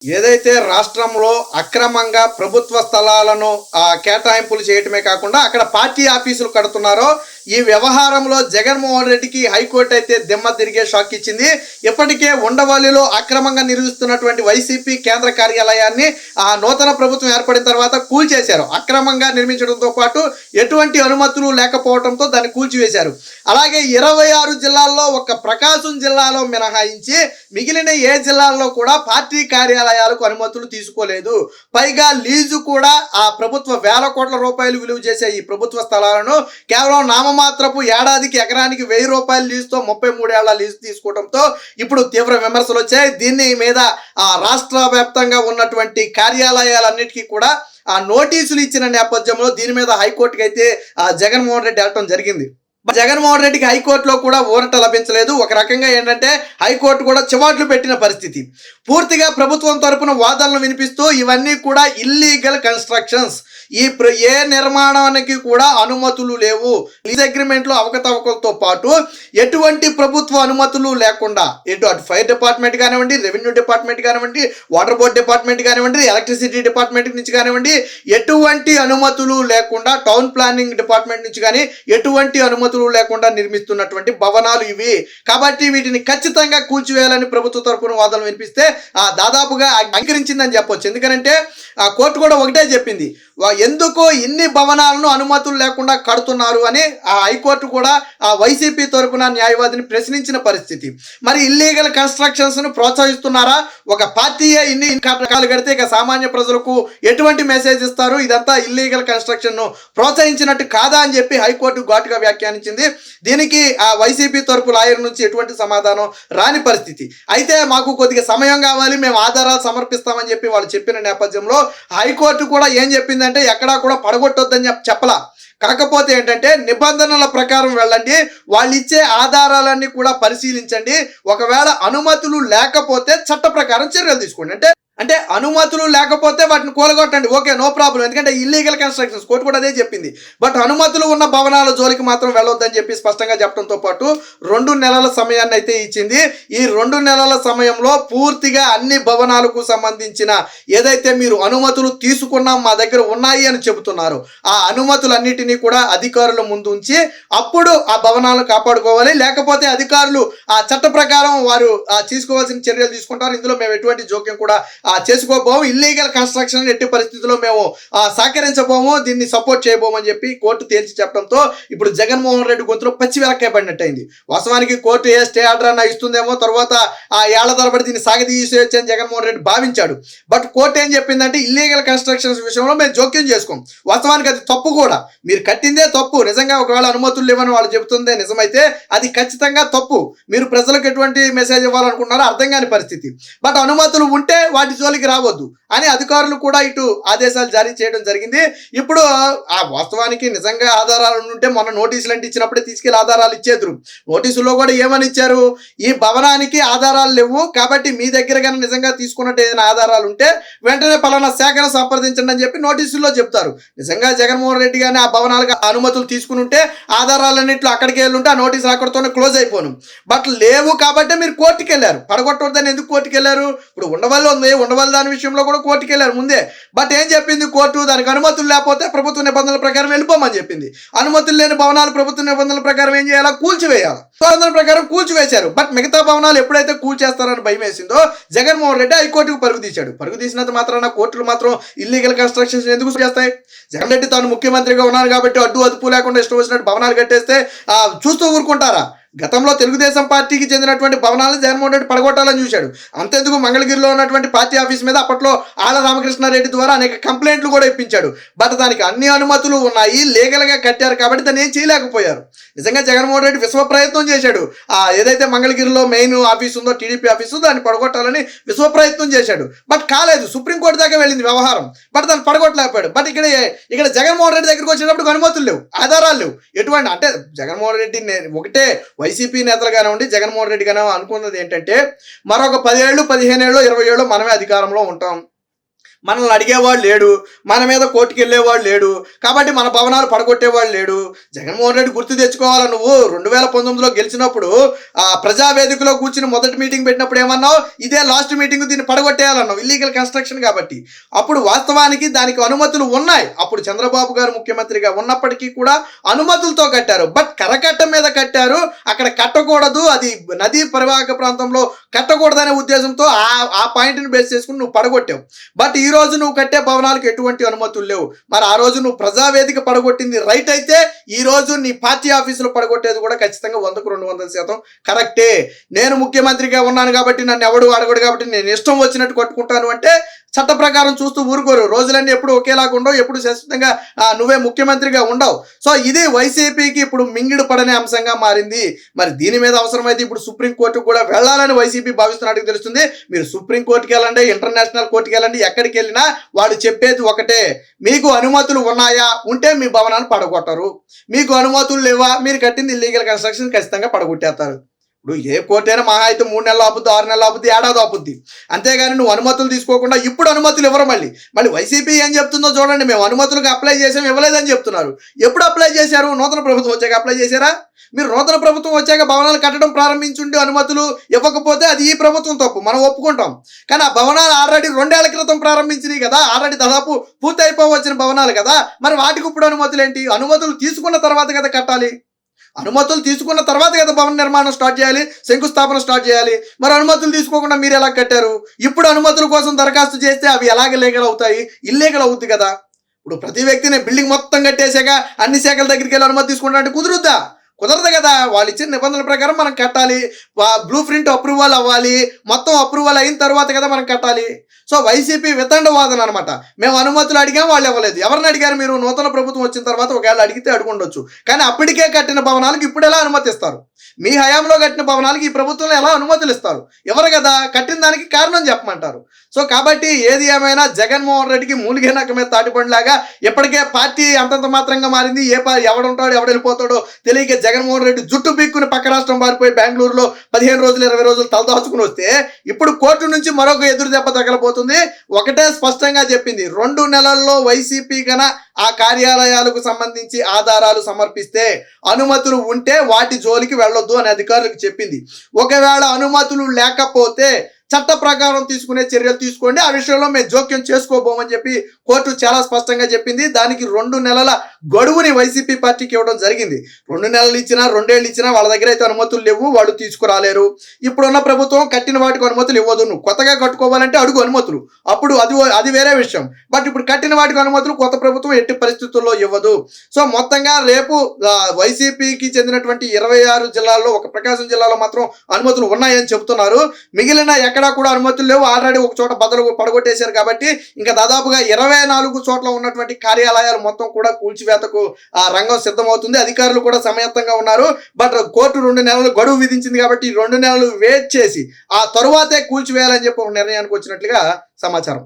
ఏదైతే రాష్ట్రంలో అక్రమంగా ప్రభుత్వ స్థలాలను కేటాయింపులు చేయటమే కాకుండా అక్కడ పార్టీ ఆఫీసులు కడుతున్నారో ఈ వ్యవహారంలో జగన్మోహన్ రెడ్డికి హైకోర్టు అయితే దిమ్మ తిరిగే షాక్ ఇచ్చింది. ఇప్పటికే ఉండవల్లిలో అక్రమంగా నిర్వహిస్తున్నటువంటి వైసీపీ కేంద్ర కార్యాలయాన్ని నూతన ప్రభుత్వం ఏర్పడిన తర్వాత కూల్చేశారు. అక్రమంగా నిర్మించడంతో పాటు ఎటువంటి అనుమతులు లేకపోవడంతో దాన్ని కూల్చివేశారు. అలాగే 26 జిల్లాల్లో ఒక్క ప్రకాశం జిల్లాలో మినహాయించి మిగిలిన ఏ జిల్లాల్లో కూడా పార్టీ కార్యాలయాలకు అనుమతులు తీసుకోలేదు. పైగా లీజు కూడా ఆ ప్రభుత్వ వేల కోట్ల రూపాయలు విలువ చేసే ఈ ప్రభుత్వ స్థలాలను కేవలం నామమాత్రపు ఏడాదికి ఎకరానికి 1000 రూపాయల లీజుతో 33 ఏళ్ల లీజు తీసుకోవడంతో ఇప్పుడు తీవ్ర విమర్శలు వచ్చాయి. దీని మీద రాష్ట్ర వ్యాప్తంగా ఉన్నటువంటి కార్యాలయాలన్నిటికీ కూడా నోటీసులు ఇచ్చిన నేపథ్యంలో దీని మీద హైకోర్టుకి అయితే జగన్మోహన్ రెడ్డి వెళ్ళటం జరిగింది. జగన్మోహన్ రెడ్డికి హైకోర్టులో కూడా ఊరట లభించలేదు. ఒక రకంగా ఏంటంటే హైకోర్టు కూడా చివాట్లు పెట్టిన పరిస్థితి. పూర్తిగా ప్రభుత్వం తరపున వాదనలు వినిపిస్తూ ఇవన్నీ కూడా ఇల్లీగల్ కన్స్ట్రక్షన్స్, ఏ నిర్మాణానికి కూడా అనుమతులు లేవు, లీజ్ అగ్రిమెంట్లో అవకతవకలతో పాటు ఎటువంటి ప్రభుత్వ అనుమతులు లేకుండా అటు ఫైర్ డిపార్ట్మెంట్ కానివ్వండి, రెవెన్యూ డిపార్ట్మెంట్ కానివ్వండి, వాటర్ బోర్డ్ డిపార్ట్మెంట్ కానివ్వండి, ఎలక్ట్రిసిటీ డిపార్ట్మెంట్ నుంచి కానివ్వండి, ఎటువంటి అనుమతులు లేకుండా టౌన్ ప్లానింగ్ డిపార్ట్మెంట్ నుంచి కానీ ఎటువంటి అనుమతులు లేకుండా నిర్మిస్తున్నటువంటి భవనాలు ఇవి. కాబట్టి వీటిని ఖచ్చితంగా కూల్చివేయాలని ప్రభుత్వ తరపున వాదనలు వినిపిస్తే దాదాపుగా అంగీకరించిందని చెప్పొచ్చు. ఎందుకంటే కోర్టు కూడా ఒకటే చెప్పింది, ఎందుకు ఇన్ని భవనాలను అనుమతులు లేకుండా కడుతున్నారు అని హైకోర్టు కూడా వైసీపీ తరపున న్యాయవాదిని ప్రశ్నించిన పరిస్థితి. మరి ఇల్లీగల్ కన్స్ట్రక్షన్స్ ను ప్రోత్సహిస్తున్నారా? ఒక పార్టీయే ఇన్ని కట్టడాలు కడితే ఇక సామాన్య ప్రజలకు ఎటువంటి మెసేజ్ ఇస్తారు? ఇదంతా ఇల్లీగల్ కన్స్ట్రక్షన్ ను ప్రోత్సహించినట్టు కాదా అని చెప్పి హైకోర్టు ఘాటుగా వ్యాఖ్యానించింది. దీనికి వైసీపీ తరపు లాయర్ నుంచి ఎటువంటి సమాధానం రాని పరిస్థితి. అయితే మాకు కొద్దిగా సమయం కావాలి, మేము ఆధారాలు సమర్పిస్తామని చెప్పి వాళ్ళు చెప్పిన నేపథ్యంలో హైకోర్టు కూడా ఏం చెప్పిందంటే ఎక్కడా కూడా పడగొట్టొద్దని చెప్పలా. కాకపోతే ఏంటంటే నిబంధనల ప్రకారం వెళ్ళండి, వాళ్ళు ఇచ్చే ఆధారాలన్నీ కూడా పరిశీలించండి, ఒకవేళ అనుమతులు లేకపోతే చట్ట ప్రకారం చర్యలు తీసుకోండి. అంటే అనుమతులు లేకపోతే వాటిని కూలగొట్టండి, ఓకే, నో ప్రాబ్లం. ఎందుకంటే ఇల్లీగల్ కన్స్ట్రక్షన్స్ కోర్టు కూడా అదే చెప్పింది. బట్ అనుమతులు ఉన్న భవనాల జోలికి మాత్రం వెళ్ళొద్దని చెప్పి స్పష్టంగా చెప్పడంతో పాటు 2 నెలల సమయాన్ని అయితే ఇచ్చింది. ఈ 2 నెలల సమయంలో పూర్తిగా అన్ని భవనాలకు సంబంధించిన ఏదైతే మీరు అనుమతులు తీసుకున్నాం మా దగ్గర ఉన్నాయి అని చెబుతున్నారు, ఆ అనుమతులన్నిటినీ కూడా అధికారుల ముందు ఉంచి అప్పుడు ఆ భవనాలను కాపాడుకోవాలి. లేకపోతే అధికారులు ఆ చట్ట ప్రకారం వారు తీసుకోవాల్సిన చర్యలు తీసుకుంటారు. ఇందులో మేము ఎటువంటి జోక్యం కూడా చేసుకోబోము, ఇల్లీగల్ కన్స్ట్రక్షన్ ఎట్టి పరిస్థితుల్లో మేము సహకరించబోము, దీన్ని సపోర్ట్ చేయబోమని చెప్పి కోర్టు తేల్చి చెప్పడంతో ఇప్పుడు జగన్మోహన్ రెడ్డి గొంతులో పచ్చి వెలక్కాయ పడినట్టయింది. వాస్తవానికి కోర్టు ఏ స్టే ఆర్డర్ అన్న ఇస్తుందేమో, తర్వాత ఏళ్ల తరబడి దీన్ని సాగదీసేయచ్చు అని జగన్మోహన్ రెడ్డి భావించాడు. బట్ కోర్టు ఏం చెప్పిందంటే ఇల్లీగల్ కన్స్ట్రక్షన్స్ విషయంలో మేము జోక్యం చేసుకోం. వాస్తవానికి అది తప్పు కూడా, మీరు కట్టిందే తప్పు. నిజంగా ఒకవేళ అనుమతులు లేవని వాళ్ళు చెబుతుందే నిజమైతే అది ఖచ్చితంగా తప్పు. మీరు ప్రజలకు ఎటువంటి మెసేజ్ ఇవ్వాలనుకుంటున్నారో అర్థం కాని పరిస్థితి. బట్ అనుమతులు ఉంటే వాటి జోలికి రావద్దు అని అధికారులు కూడా ఇటు ఆదేశాలు జారీ చేయడం జరిగింది. ఇప్పుడు వాస్తవానికి నిజంగా ఆధారాలు ఉంటే మొన్న నోటీసులు అంటే ఇచ్చినప్పుడే తీసుకెళ్లి ఆధారాలు ఇచ్చేద్దరు. నోటీసుల్లో కూడా ఏమని ఇచ్చారు, ఈ భవనానికి ఆధారాలు లేవు కాబట్టి మీ దగ్గర కానీ నిజంగా తీసుకున్నట్టు ఏదైనా ఆధారాలు ఉంటే వెంటనే పలానా శాఖను సంప్రదించండి అని చెప్పి నోటీసుల్లో చెప్తారు. నిజంగా జగన్మోహన్ రెడ్డి గారిని ఆ భవనాలకు అనుమతులు తీసుకుని ఉంటే ఆధారాలన్నింటిలో అక్కడికి వెళ్ళుంటే ఆ నోటీసులు అక్కడితోనే క్లోజ్ అయిపోను. బట్ లేవు కాబట్టి మీరు కోర్టుకు వెళ్ళారు. పడగొట్టొద్దని ఎందుకు కోర్టుకు వెళ్ళారు? ఇప్పుడు ఉండవల్లి ఉంది, ఉండవల్లి దాని విషయంలో కూడా కోర్టుకు వెళ్ళారు ముందే. బట్ ఏం చెప్పింది కోర్టు, దానికి అనుమతులు లేకపోతే ప్రభుత్వ నిబంధనల ప్రకారం వెళ్ళిపోమని చెప్పింది. అనుమతులు లేని భవనాలు ప్రభుత్వ నిబంధనల ప్రకారం ఏం చేయాలా? కూల్చివేయాలి. నిబంధనల ప్రకారం కూల్చివేశారు. బట్ మిగతా భవనాలు ఎప్పుడైతే కూల్చేస్తారని భయం వేసిందో జగన్మోహన్ రెడ్డి హైకోర్టుకు పరుగు తీశాడు. పరుగు తీసినంత మాత్రాన కోర్టులు మాత్రం ఇల్లీగల్ కన్స్ట్రక్షన్స్ ఎందుకు చేస్తాయి? జగన్ రెడ్డి తాను ముఖ్యమంత్రిగా ఉన్నారు కాబట్టి అడ్డు అదుపు లేకుండా ఇష్టం వచ్చినట్టు భవనాలు కట్టేస్తే చూస్తూ ఊరుకుంటారా? గతంలో తెలుగుదేశం పార్టీకి చెందినటువంటి భవనాలను జగన్మోహన్ రెడ్డి పడగొట్టాలని చూశాడు. అంతెందుకు మంగళగిరిలో ఉన్నటువంటి పార్టీ ఆఫీస్ మీద అప్పట్లో ఆళ్ల రామకృష్ణారెడ్డి ద్వారా అనేక కంప్లైంట్లు కూడా ఇప్పించాడు. బట్ దానికి అన్ని అనుమతులు ఉన్నాయి, లీగల్గా కట్టారు కాబట్టి దాన్ని ఏం చేయలేకపోయారు. నిజంగా జగన్మోహన్ రెడ్డి విశ్వ ప్రయత్నం చేశాడు. ఏదైతే మంగళగిరిలో మెయిన్ ఆఫీస్ ఉందో టీడీపీ ఆఫీసు, దాన్ని పడగొట్టాలని విశ్వ ప్రయత్నం చేశాడు. బట్ కాలేదు, సుప్రీంకోర్టు దాకా వెళ్ళింది వ్యవహారం. బట్ దాన్ని పడగొట్టలేకపోయాడు. బట్ ఇక్కడ జగన్మోహన్ రెడ్డి దగ్గరికి వచ్చేటప్పుడు అనుమతులు లేవు, ఆధారాలు లేవు. ఎటువంటి అంటే జగన్మోహన్ రెడ్డి ఒకటే వైసీపీ నేతలు కానివ్వండి, జగన్మోహన్ రెడ్డి కానివ్వండి అనుకున్నది ఏంటంటే మరొక 10 ఏళ్ళు 15 ఏళ్ళు 20 ఏళ్ళు మనమే అధికారంలో ఉంటాం, మనల్ని అడిగేవాడు లేడు, మన మీద కోర్టుకు వెళ్ళేవాడు లేడు, కాబట్టి మన భవనాలు పడగొట్టేవాడు లేడు. జగన్మోహన్ రెడ్డి గుర్తు తెచ్చుకోవాలా, నువ్వు 2019లో గెలిచినప్పుడు ఆ ప్రజావేదికలో కూర్చుని మొదటి మీటింగ్ పెట్టినప్పుడు ఏమన్నావు, ఇదే లాస్ట్ మీటింగ్, దీన్ని పడగొట్టేయాలన్నావు, ఇల్లీగల్ కన్స్ట్రక్షన్ కాబట్టి. అప్పుడు వాస్తవానికి దానికి అనుమతులు ఉన్నాయి. అప్పుడు చంద్రబాబు గారు ముఖ్యమంత్రిగా ఉన్నప్పటికీ కూడా అనుమతులతో కట్టారు. బట్ కరకట్ట మీద కట్టారు, అక్కడ కట్టకూడదు, అది నదీ పరివాహక ప్రాంతంలో కట్టకూడదనే ఉద్దేశంతో ఆ పాయింట్ని బేస్ చేసుకుని నువ్వు పడగొట్టావు. బట్ ఈ రోజు నువ్వు కట్టే భవనాలకు ఎటువంటి అనుమతులు లేవు. మరి ఆ రోజు నువ్వు ప్రజావేదిక పడగొట్టింది రైట్ అయితే, ఈ రోజు నీ పార్టీ ఆఫీసులు పడగొట్టేది కూడా ఖచ్చితంగా 100కు 200% కరెక్టే. నేను ముఖ్యమంత్రిగా ఉన్నాను కాబట్టి, నన్ను ఎవడు అడగడు కాబట్టి నేను ఇష్టం వచ్చినట్టు కట్టుకుంటాను అంటే చట్ట ప్రకారం చూస్తూ ఊరుకోరు. రోజులన్నీ ఎప్పుడు ఒకేలాగా ఉండవు, ఎప్పుడు శాశ్వతంగా నువ్వే ముఖ్యమంత్రిగా ఉండవు. సో ఇది వైసీపీకి ఇప్పుడు మింగిడి పడనే అంశంగా మారింది. మరి దీని మీద అవసరమైతే ఇప్పుడు సుప్రీంకోర్టుకు కూడా వెళ్ళాలని వైసీపీ భావిస్తున్నట్టు తెలుస్తుంది. మీరు సుప్రీంకోర్టుకి వెళ్ళండి, ఇంటర్నేషనల్ కోర్టుకి వెళ్ళండి, ఎక్కడికి వెళ్ళినా వాళ్ళు చెప్పేది ఒకటే, మీకు అనుమతులు ఉన్నాయా, ఉంటే మీ భవనాన్ని పడగొట్టరు. మీకు అనుమతులు లేవా, మీరు కట్టింది ఇల్లీగల్ కన్స్ట్రక్షన్, ఖచ్చితంగా పడగొట్టేస్తారు. ఇప్పుడు ఏ కోర్టు అయినా మహా అయితే 3 నెలలు ఆపుద్ది, 6 నెలలు ఆపుద్ది, ఏడాది ఆపుద్ది. అంతేగాని నువ్వు అనుమతులు తీసుకోకుండా ఇప్పుడు అనుమతులు ఇవ్వరు. మళ్ళీ వైసీపీ ఏం చెప్తుందో చూడండి, మేము అనుమతులకు అప్లై చేసాం, ఇవ్వలేదని చెప్తున్నారు. ఎప్పుడు అప్లై చేశారు? నూతన ప్రభుత్వం వచ్చాక అప్లై చేశారా? మీరు నూతన ప్రభుత్వం వచ్చాక భవనాలు కట్టడం ప్రారంభించుంటే అనుమతులు ఇవ్వకపోతే అది ఈ ప్రభుత్వం తప్పు, మనం ఒప్పుకుంటాం. కానీ ఆ భవనాలు ఆల్రెడీ 2 ఏళ్ల క్రితం ప్రారంభించినాయి కదా, ఆల్రెడీ దాదాపు పూర్తి అయిపోవచ్చిన భవనాలు కదా, మరి వాటికి ఇప్పుడు అనుమతులు ఏంటి? అనుమతులు తీసుకున్న తర్వాత కదా కట్టాలి. అనుమతులు తీసుకున్న తర్వాత కదా భవన నిర్మాణం స్టార్ట్ చేయాలి, శంకుస్థాపన స్టార్ట్ చేయాలి. మరి అనుమతులు తీసుకోకుండా మీరు ఎలా కట్టారు? ఇప్పుడు అనుమతుల కోసం దరఖాస్తు చేస్తే అవి ఎలాగ లీగల్ అవుతాయి? ఇల్లీగల్ అవుద్ది కదా. ఇప్పుడు ప్రతి వ్యక్తిని బిల్డింగ్ మొత్తం కట్టేసాక అన్ని శాఖల దగ్గరికి వెళ్ళి అనుమతి తీసుకుంటే కుదురుద్దా? కుదరదు కదా. వాళ్ళు ఇచ్చిన నిబంధనల ప్రకారం మనం కట్టాలి, బ్లూ ప్రింట్ అప్రూవల్ అవ్వాలి, మొత్తం అప్రూవల్ అయిన తర్వాత కదా మనం కట్టాలి. సో వైసీపీ వితండవాదన అనమాట. మేము అనుమతులు అడిగాం, వాళ్ళు ఇవ్వలేదు. ఎవరిని అడిగారు మీరు? నూతన ప్రభుత్వం వచ్చిన తర్వాత ఒకవేళ అడిగితే అడుగుండొచ్చు, కానీ అప్పటికే కట్టిన భవనాలకు ఇప్పుడు ఎలా అనుమతిస్తారు? మీ హయాంలో కట్టిన భవనాలకు ఈ ప్రభుత్వంలో ఎలా అనుమతులు ఇస్తారు? ఎవరు కదా, కట్టిన దానికి కారణం చెప్పమంటారు. సో కాబట్టి ఏది ఏమైనా జగన్మోహన్ రెడ్డికి మూలిగే నక్క మీద తాటిపండులాగా ఇప్పటికే పార్టీ అంతంత మాత్రంగా మారింది. ఎవడుంటాడో ఎవడు వెళ్ళిపోతాడో తెలియక జగన్మోహన్ రెడ్డి జుట్టు పీక్కుని పక్క రాష్ట్రం పారిపోయి బెంగళూరులో 15 రోజులు 20 రోజులు తలదాచుకుని వస్తే ఇప్పుడు కోర్టు నుంచి మరొక ఎదురు దెబ్బ తగలబోతుంది. ఒకటే స్పష్టంగా చెప్పింది, 2 నెలల్లో వైసీపీ గన ఆ కార్యాలయాలకు సంబంధించి ఆధారాలు సమర్పిస్తే అనుమతులు ఉంటే వాటి జోలికి వెళ్ళొద్దు అని అధికారులకు చెప్పింది. ఒకవేళ అనుమతులు లేకపోతే చట్ట ప్రకారం తీసుకునే చర్యలు తీసుకోండి, ఆ విషయంలో మేము జోక్యం చేసుకోబోమని చెప్పి కోర్టు చాలా స్పష్టంగా చెప్పింది. దానికి 2 నెలల గడువుని వైసీపీ పార్టీకి ఇవ్వడం జరిగింది. 2 నెలలు ఇచ్చినా 2 ఏళ్ళు ఇచ్చినా వాళ్ళ దగ్గర అయితే అనుమతులు లేవు, వాళ్ళు తీసుకురాలేరు. ఇప్పుడున్న ప్రభుత్వం కట్టిన వాటికి అనుమతులు ఇవ్వదు. నువ్వు కొత్తగా కట్టుకోవాలంటే అడుగు అనుమతులు, అప్పుడు అది వేరే విషయం. బట్ ఇప్పుడు కట్టిన వాటికి అనుమతులు కొత్త ప్రభుత్వం ఎట్టి పరిస్థితుల్లో ఇవ్వదు. సో మొత్తంగా రేపు వైసీపీకి చెందినటువంటి 26 జిల్లాల్లో ఒక ప్రకాశం జిల్లాలో మాత్రం అనుమతులు ఉన్నాయని చెబుతున్నారు. మిగిలిన ఎక్కడా కూడా అనుమతులు లేవు. ఆల్రెడీ ఒక చోట పడగొట్టేశారు కాబట్టి ఇంకా దాదాపుగా 24 చోట్ల ఉన్నటువంటి కార్యాలయాలు మొత్తం కూడా కూల్చివేతకు రంగం సిద్ధమవుతుంది. అధికారులు కూడా సమయత్తంగా ఉన్నారు. బట్ కోర్టు 2 నెలలు గడువు విధించింది కాబట్టి 2 నెలలు వెయిట్ చేసి ఆ తరువాతే కూల్చివేయాలని చెప్పి ఒక నిర్ణయానికి వచ్చినట్లుగా సమాచారం.